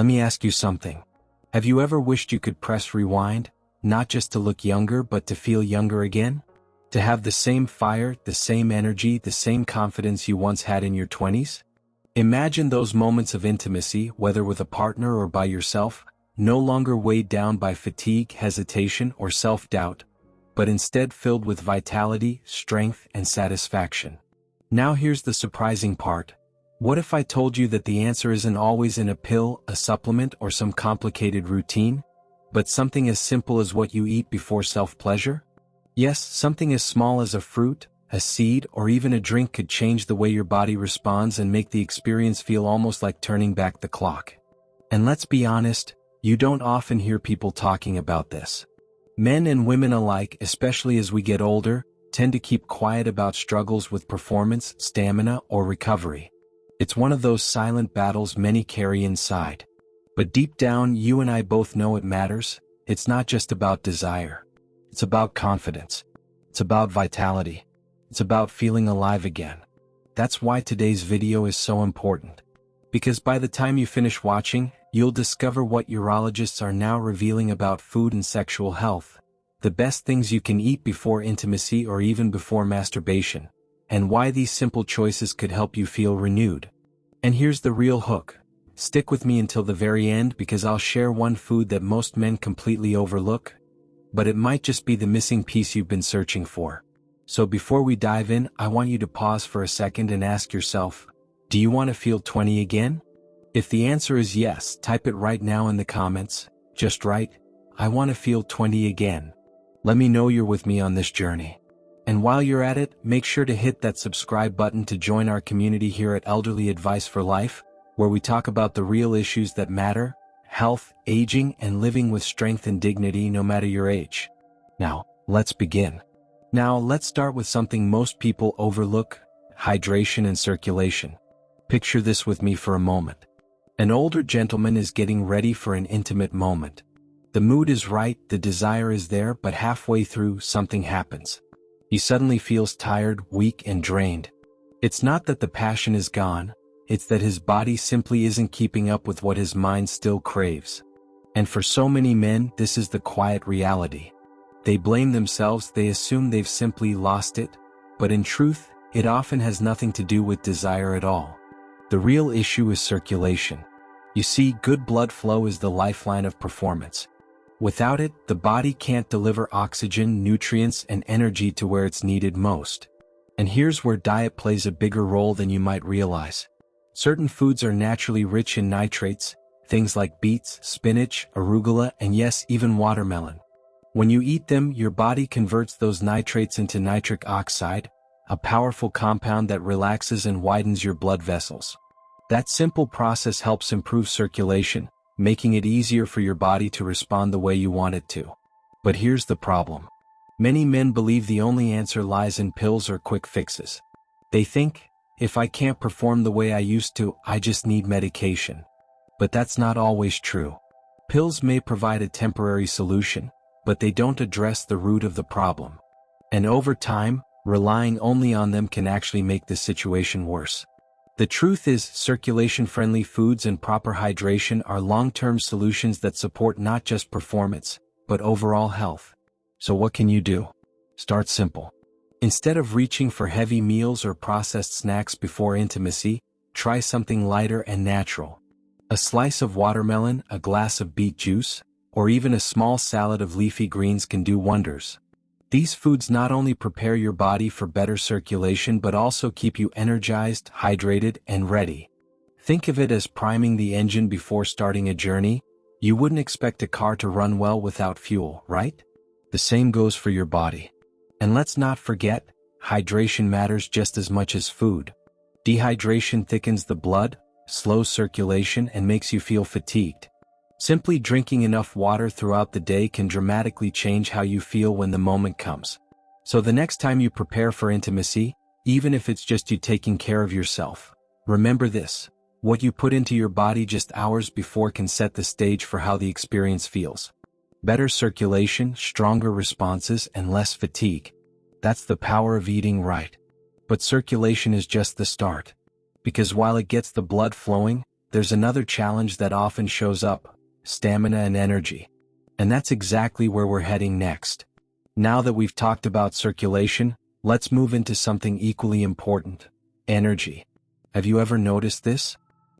Let me ask you something. Have you ever wished you could press rewind, not just to look younger but to feel younger again? To have the same fire, the same energy, the same confidence you once had in your 20s? Imagine those moments of intimacy, whether with a partner or by yourself, no longer weighed down by fatigue, hesitation, or self-doubt, but instead filled with vitality, strength, and satisfaction. Now here's the surprising part. What if I told you that the answer isn't always in a pill, a supplement, or some complicated routine, but something as simple as what you eat before self-pleasure? Yes, something as small as a fruit, a seed, or even a drink could change the way your body responds and make the experience feel almost like turning back the clock. And let's be honest, you don't often hear people talking about this. Men and women alike, especially as we get older, tend to keep quiet about struggles with performance, stamina, or recovery. It's one of those silent battles many carry inside. But deep down, you and I both know it matters. It's not just about desire. It's about confidence. It's about vitality. It's about feeling alive again. That's why today's video is so important. Because by the time you finish watching, you'll discover what urologists are now revealing about food and sexual health, the best things you can eat before intimacy or even before masturbation, and why these simple choices could help you feel renewed. And here's the real hook. Stick with me until the very end because I'll share one food that most men completely overlook, but it might just be the missing piece you've been searching for. So before we dive in, I want you to pause for a second and ask yourself, do you want to feel 20 again? If the answer is yes, type it right now in the comments. Just write, I want to feel 20 again. Let me know you're with me on this journey. And while you're at it, make sure to hit that subscribe button to join our community here at Elderly Advice for Life, where we talk about the real issues that matter: health, aging, and living with strength and dignity no matter your age. Now, let's begin. Now, let's start with something most people overlook: hydration and circulation. Picture this with me for a moment. An older gentleman is getting ready for an intimate moment. The mood is right, the desire is there, but halfway through, something happens. He suddenly feels tired, weak, and drained. It's not that the passion is gone, it's that his body simply isn't keeping up with what his mind still craves. And for so many men, this is the quiet reality. They blame themselves, they assume they've simply lost it, but in truth, it often has nothing to do with desire at all. The real issue is circulation. You see, good blood flow is the lifeline of performance. Without it, the body can't deliver oxygen, nutrients, and energy to where it's needed most. And here's where diet plays a bigger role than you might realize. Certain foods are naturally rich in nitrates, things like beets, spinach, arugula, and yes, even watermelon. When you eat them, your body converts those nitrates into nitric oxide, a powerful compound that relaxes and widens your blood vessels. That simple process helps improve circulation, making it easier for your body to respond the way you want it to. But here's the problem. Many men believe the only answer lies in pills or quick fixes. They think, if I can't perform the way I used to, I just need medication. But that's not always true. Pills may provide a temporary solution, but they don't address the root of the problem. And over time, relying only on them can actually make the situation worse. The truth is, circulation-friendly foods and proper hydration are long-term solutions that support not just performance, but overall health. So what can you do? Start simple. Instead of reaching for heavy meals or processed snacks before intimacy, try something lighter and natural. A slice of watermelon, a glass of beet juice, or even a small salad of leafy greens can do wonders. These foods not only prepare your body for better circulation but also keep you energized, hydrated, and ready. Think of it as priming the engine before starting a journey. You wouldn't expect a car to run well without fuel, right? The same goes for your body. And let's not forget, hydration matters just as much as food. Dehydration thickens the blood, slows circulation, and makes you feel fatigued. Simply drinking enough water throughout the day can dramatically change how you feel when the moment comes. So the next time you prepare for intimacy, even if it's just you taking care of yourself, remember this: what you put into your body just hours before can set the stage for how the experience feels. Better circulation, stronger responses, and less fatigue. That's the power of eating right. But circulation is just the start. Because while it gets the blood flowing, there's another challenge that often shows up: stamina and energy. And that's exactly where we're heading next. Now that we've talked about circulation, let's move into something equally important: energy. Have you ever noticed this?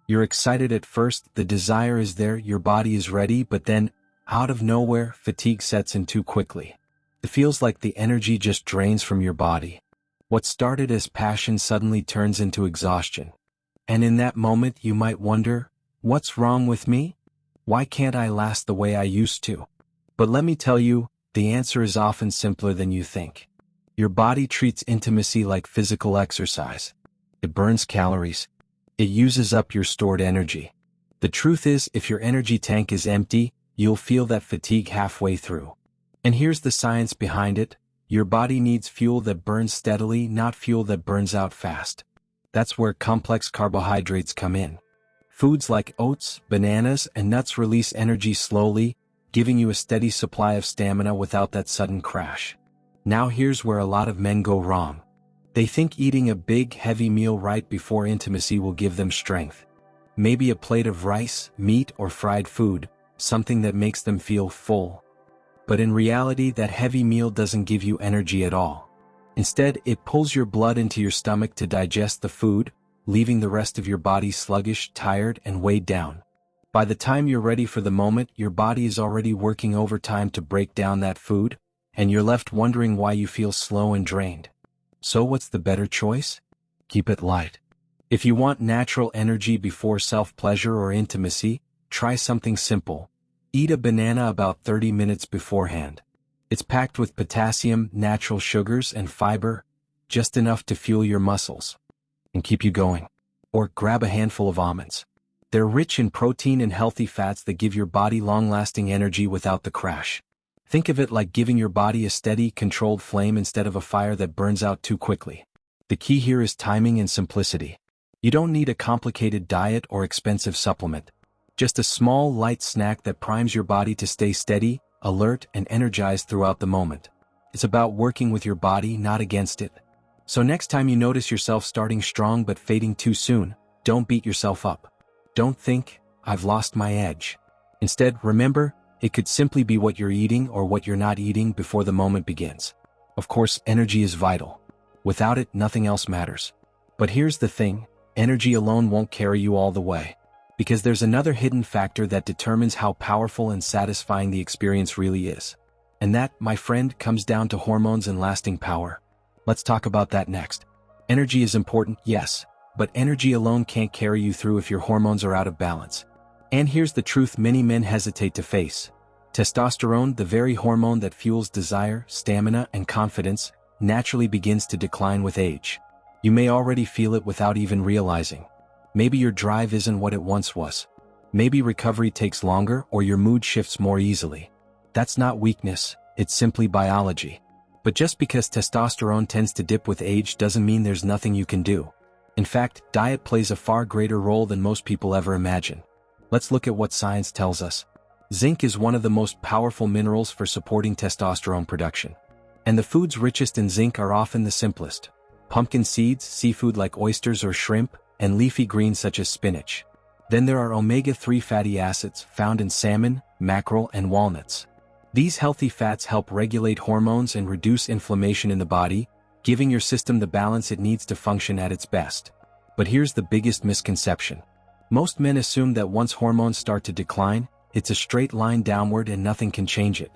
You're excited at first, the desire is there, your body is ready, but then, out of nowhere, fatigue sets in too quickly. It feels like the energy just drains from your body. What started as passion suddenly turns into exhaustion. And in that moment you might wonder, what's wrong with me? Why can't I last the way I used to? But let me tell you, the answer is often simpler than you think. Your body treats intimacy like physical exercise. It burns calories. It uses up your stored energy. The truth is, if your energy tank is empty, you'll feel that fatigue halfway through. And here's the science behind it: your body needs fuel that burns steadily, not fuel that burns out fast. That's where complex carbohydrates come in. Foods like oats, bananas, and nuts release energy slowly, giving you a steady supply of stamina without that sudden crash. Now here's where a lot of men go wrong. They think eating a big, heavy meal right before intimacy will give them strength. Maybe a plate of rice, meat, or fried food, something that makes them feel full. But in reality, that heavy meal doesn't give you energy at all. Instead, it pulls your blood into your stomach to digest the food, leaving the rest of your body sluggish, tired, and weighed down. By the time you're ready for the moment, your body is already working overtime to break down that food, and you're left wondering why you feel slow and drained. So what's the better choice? Keep it light. If you want natural energy before self-pleasure or intimacy, try something simple. Eat a banana about 30 minutes beforehand. It's packed with potassium, natural sugars, and fiber, just enough to fuel your muscles and keep you going. Or grab a handful of almonds. They're rich in protein and healthy fats that give your body long-lasting energy without the crash. Think of it like giving your body a steady, controlled flame instead of a fire that burns out too quickly. The key here is timing and simplicity. You don't need a complicated diet or expensive supplement. Just a small, light snack that primes your body to stay steady, alert, and energized throughout the moment. It's about working with your body, not against it. So next time you notice yourself starting strong but fading too soon, don't beat yourself up. Don't think, "I've lost my edge." Instead, remember, it could simply be what you're eating or what you're not eating before the moment begins. Of course, energy is vital. Without it, nothing else matters. But here's the thing: energy alone won't carry you all the way. Because there's another hidden factor that determines how powerful and satisfying the experience really is. And that, my friend, comes down to hormones and lasting power. Let's talk about that next. Energy is important, yes, but energy alone can't carry you through if your hormones are out of balance. And here's the truth many men hesitate to face. Testosterone, the very hormone that fuels desire, stamina, and confidence, naturally begins to decline with age. You may already feel it without even realizing. Maybe your drive isn't what it once was. Maybe recovery takes longer or your mood shifts more easily. That's not weakness, it's simply biology. But just because testosterone tends to dip with age doesn't mean there's nothing you can do. In fact, diet plays a far greater role than most people ever imagine. Let's look at what science tells us. Zinc is one of the most powerful minerals for supporting testosterone production. And the foods richest in zinc are often the simplest: pumpkin seeds, seafood like oysters or shrimp, and leafy greens such as spinach. Then there are omega-3 fatty acids found in salmon, mackerel, and walnuts. These healthy fats help regulate hormones and reduce inflammation in the body, giving your system the balance it needs to function at its best. But here's the biggest misconception. Most men assume that once hormones start to decline, it's a straight line downward and nothing can change it.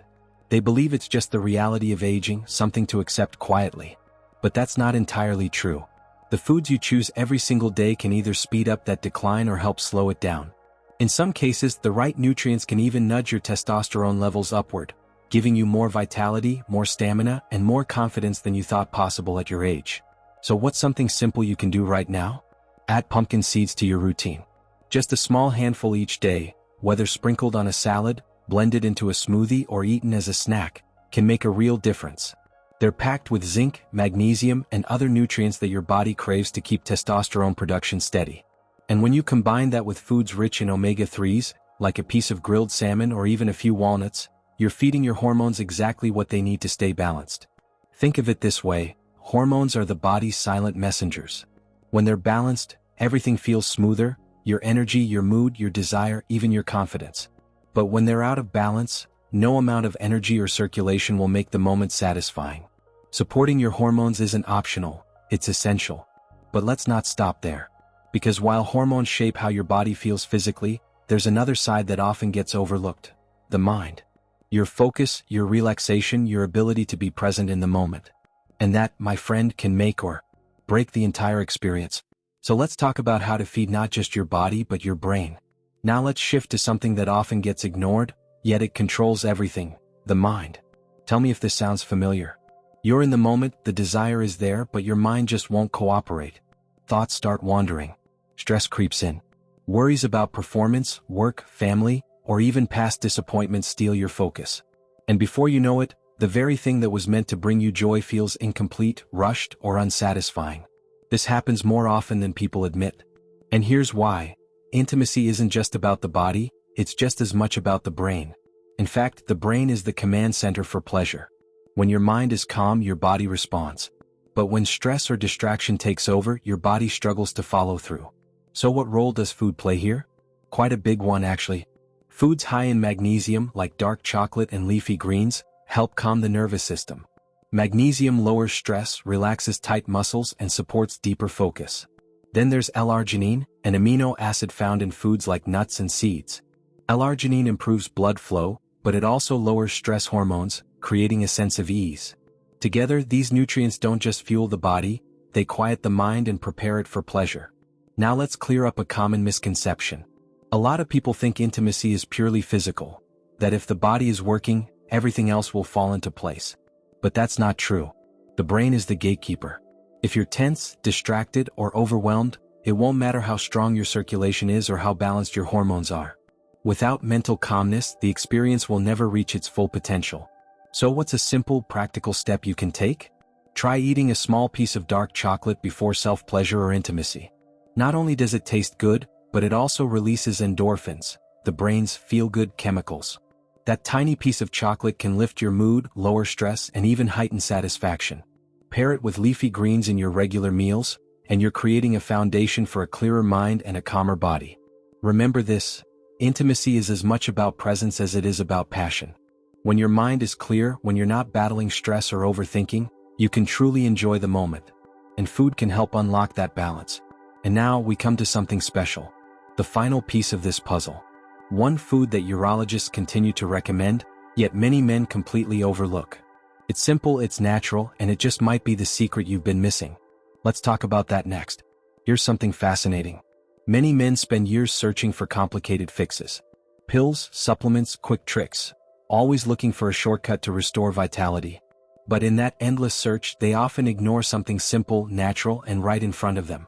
They believe it's just the reality of aging, something to accept quietly. But that's not entirely true. The foods you choose every single day can either speed up that decline or help slow it down. In some cases, the right nutrients can even nudge your testosterone levels upward, giving you more vitality, more stamina, and more confidence than you thought possible at your age. So what's something simple you can do right now? Add pumpkin seeds to your routine. Just a small handful each day, whether sprinkled on a salad, blended into a smoothie, or eaten as a snack, can make a real difference. They're packed with zinc, magnesium, and other nutrients that your body craves to keep testosterone production steady. And when you combine that with foods rich in omega-3s, like a piece of grilled salmon or even a few walnuts, you're feeding your hormones exactly what they need to stay balanced. Think of it this way: hormones are the body's silent messengers. When they're balanced, everything feels smoother, your energy, your mood, your desire, even your confidence. But when they're out of balance, no amount of energy or circulation will make the moment satisfying. Supporting your hormones isn't optional, it's essential. But let's not stop there. Because while hormones shape how your body feels physically, there's another side that often gets overlooked: the mind. Your focus, your relaxation, your ability to be present in the moment. And that, my friend, can make or break the entire experience. So let's talk about how to feed not just your body but your brain. Now let's shift to something that often gets ignored, yet it controls everything: the mind. Tell me if this sounds familiar. You're in the moment, the desire is there, but your mind just won't cooperate. Thoughts start wandering. Stress creeps in. Worries about performance, work, family, or even past disappointments steal your focus. And before you know it, the very thing that was meant to bring you joy feels incomplete, rushed, or unsatisfying. This happens more often than people admit. And here's why. Intimacy isn't just about the body, it's just as much about the brain. In fact, the brain is the command center for pleasure. When your mind is calm, your body responds. But when stress or distraction takes over, your body struggles to follow through. So what role does food play here? Quite a big one, actually. Foods high in magnesium, like dark chocolate and leafy greens, help calm the nervous system. Magnesium lowers stress, relaxes tight muscles, and supports deeper focus. Then there's L-arginine, an amino acid found in foods like nuts and seeds. L-arginine improves blood flow, but it also lowers stress hormones, creating a sense of ease. Together, these nutrients don't just fuel the body, they quiet the mind and prepare it for pleasure. Now let's clear up a common misconception. A lot of people think intimacy is purely physical, that if the body is working, everything else will fall into place. But that's not true. The brain is the gatekeeper. If you're tense, distracted, or overwhelmed, it won't matter how strong your circulation is or how balanced your hormones are. Without mental calmness, the experience will never reach its full potential. So what's a simple, practical step you can take? Try eating a small piece of dark chocolate before self-pleasure or intimacy. Not only does it taste good, but it also releases endorphins, the brain's feel-good chemicals. That tiny piece of chocolate can lift your mood, lower stress, and even heighten satisfaction. Pair it with leafy greens in your regular meals, and you're creating a foundation for a clearer mind and a calmer body. Remember this: intimacy is as much about presence as it is about passion. When your mind is clear, when you're not battling stress or overthinking, you can truly enjoy the moment. And food can help unlock that balance. And now we come to something special. The final piece of this puzzle. One food that urologists continue to recommend, yet many men completely overlook. It's simple, it's natural, and it just might be the secret you've been missing. Let's talk about that next. Here's something fascinating. Many men spend years searching for complicated fixes. Pills, supplements, quick tricks. Always looking for a shortcut to restore vitality. But in that endless search, they often ignore something simple, natural, and right in front of them.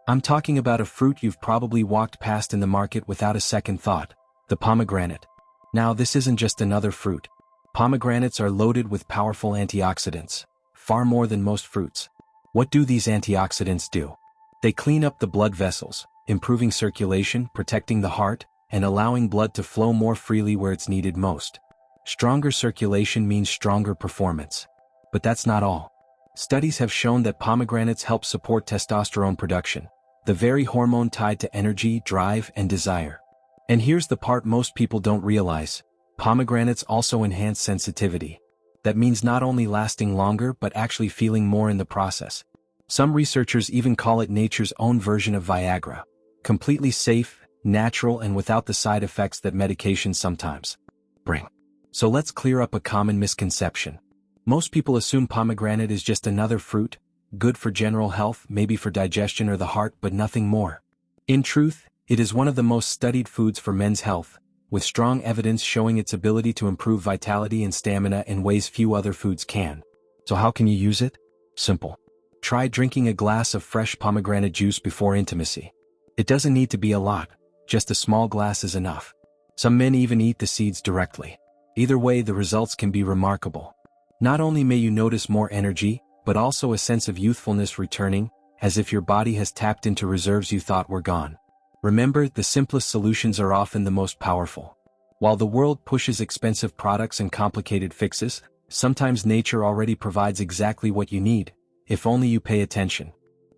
I'm talking about a fruit you've probably walked past in the market without a second thought: the pomegranate. Now, this isn't just another fruit. Pomegranates are loaded with powerful antioxidants, far more than most fruits. What do these antioxidants do? They clean up the blood vessels, improving circulation, protecting the heart, and allowing blood to flow more freely where it's needed most. Stronger circulation means stronger performance. But that's not all. Studies have shown that pomegranates help support testosterone production, the very hormone tied to energy, drive, and desire. And here's the part most people don't realize: pomegranates also enhance sensitivity. That means not only lasting longer but actually feeling more in the process. Some researchers even call it nature's own version of Viagra. Completely safe, natural, and without the side effects that medications sometimes bring. So let's clear up a common misconception. Most people assume pomegranate is just another fruit, good for general health, maybe for digestion or the heart, but nothing more. In truth, it is one of the most studied foods for men's health, with strong evidence showing its ability to improve vitality and stamina in ways few other foods can. So how can you use it? Simple. Try drinking a glass of fresh pomegranate juice before intimacy. It doesn't need to be a lot, just a small glass is enough. Some men even eat the seeds directly. Either way, the results can be remarkable. Not only may you notice more energy, but also a sense of youthfulness returning, as if your body has tapped into reserves you thought were gone. Remember, the simplest solutions are often the most powerful. While the world pushes expensive products and complicated fixes, sometimes nature already provides exactly what you need, if only you pay attention.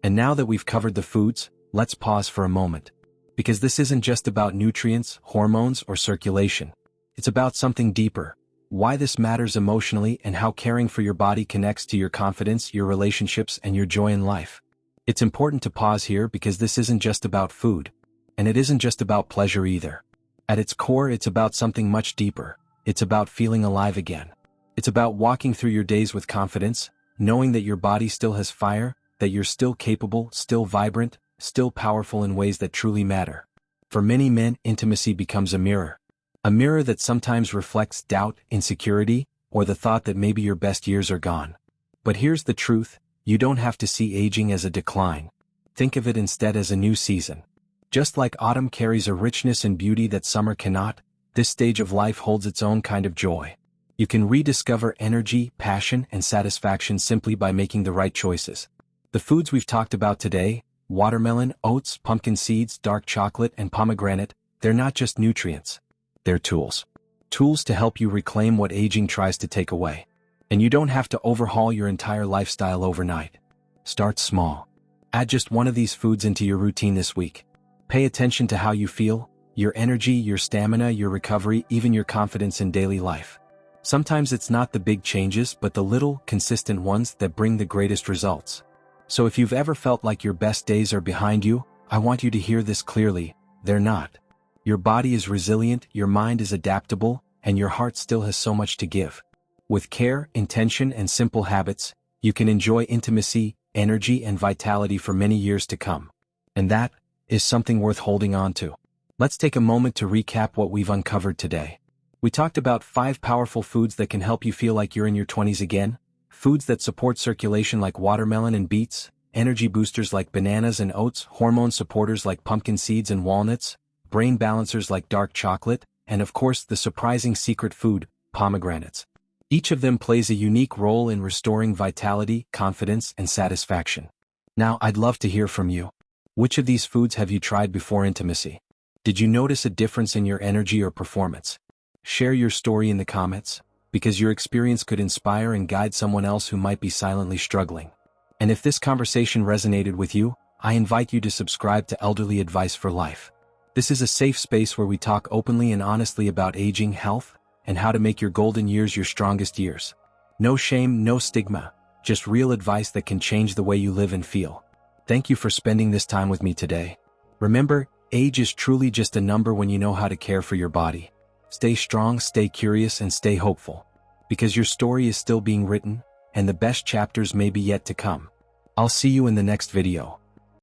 And now that we've covered the foods, let's pause for a moment. Because this isn't just about nutrients, hormones, or circulation. It's about something deeper. Why this matters emotionally and how caring for your body connects to your confidence, your relationships, and your joy in life. It's important to pause here because this isn't just about food. And it isn't just about pleasure either. At its core, it's about something much deeper. It's about feeling alive again. It's about walking through your days with confidence, knowing that your body still has fire, that you're still capable, still vibrant, still powerful in ways that truly matter. For many men, intimacy becomes a mirror. A mirror that sometimes reflects doubt, insecurity, or the thought that maybe your best years are gone. But here's the truth, you don't have to see aging as a decline. Think of it instead as a new season. Just like autumn carries a richness and beauty that summer cannot, this stage of life holds its own kind of joy. You can rediscover energy, passion, and satisfaction simply by making the right choices. The foods we've talked about today, watermelon, oats, pumpkin seeds, dark chocolate, and pomegranate, they're not just nutrients. They're tools. Tools to help you reclaim what aging tries to take away. And you don't have to overhaul your entire lifestyle overnight. Start small. Add just one of these foods into your routine this week. Pay attention to how you feel, your energy, your stamina, your recovery, even your confidence in daily life. Sometimes it's not the big changes but the little, consistent ones that bring the greatest results. So if you've ever felt like your best days are behind you, I want you to hear this clearly, they're not. Your body is resilient, your mind is adaptable, and your heart still has so much to give. With care, intention, and simple habits, you can enjoy intimacy, energy, and vitality for many years to come. And that is something worth holding on to. Let's take a moment to recap what we've uncovered today. We talked about 5 powerful foods that can help you feel like you're in your 20s again, foods that support circulation like watermelon and beets, energy boosters like bananas and oats, hormone supporters like pumpkin seeds and walnuts, brain balancers like dark chocolate, and of course the surprising secret food, pomegranates. Each of them plays a unique role in restoring vitality, confidence, and satisfaction. Now, I'd love to hear from you. Which of these foods have you tried before intimacy? Did you notice a difference in your energy or performance? Share your story in the comments, because your experience could inspire and guide someone else who might be silently struggling. And if this conversation resonated with you, I invite you to subscribe to Elderly Advice for Life. This is a safe space where we talk openly and honestly about aging, health, and how to make your golden years your strongest years. No shame, no stigma, just real advice that can change the way you live and feel. Thank you for spending this time with me today. Remember, age is truly just a number when you know how to care for your body. Stay strong, stay curious, and stay hopeful. Because your story is still being written, and the best chapters may be yet to come. I'll see you in the next video.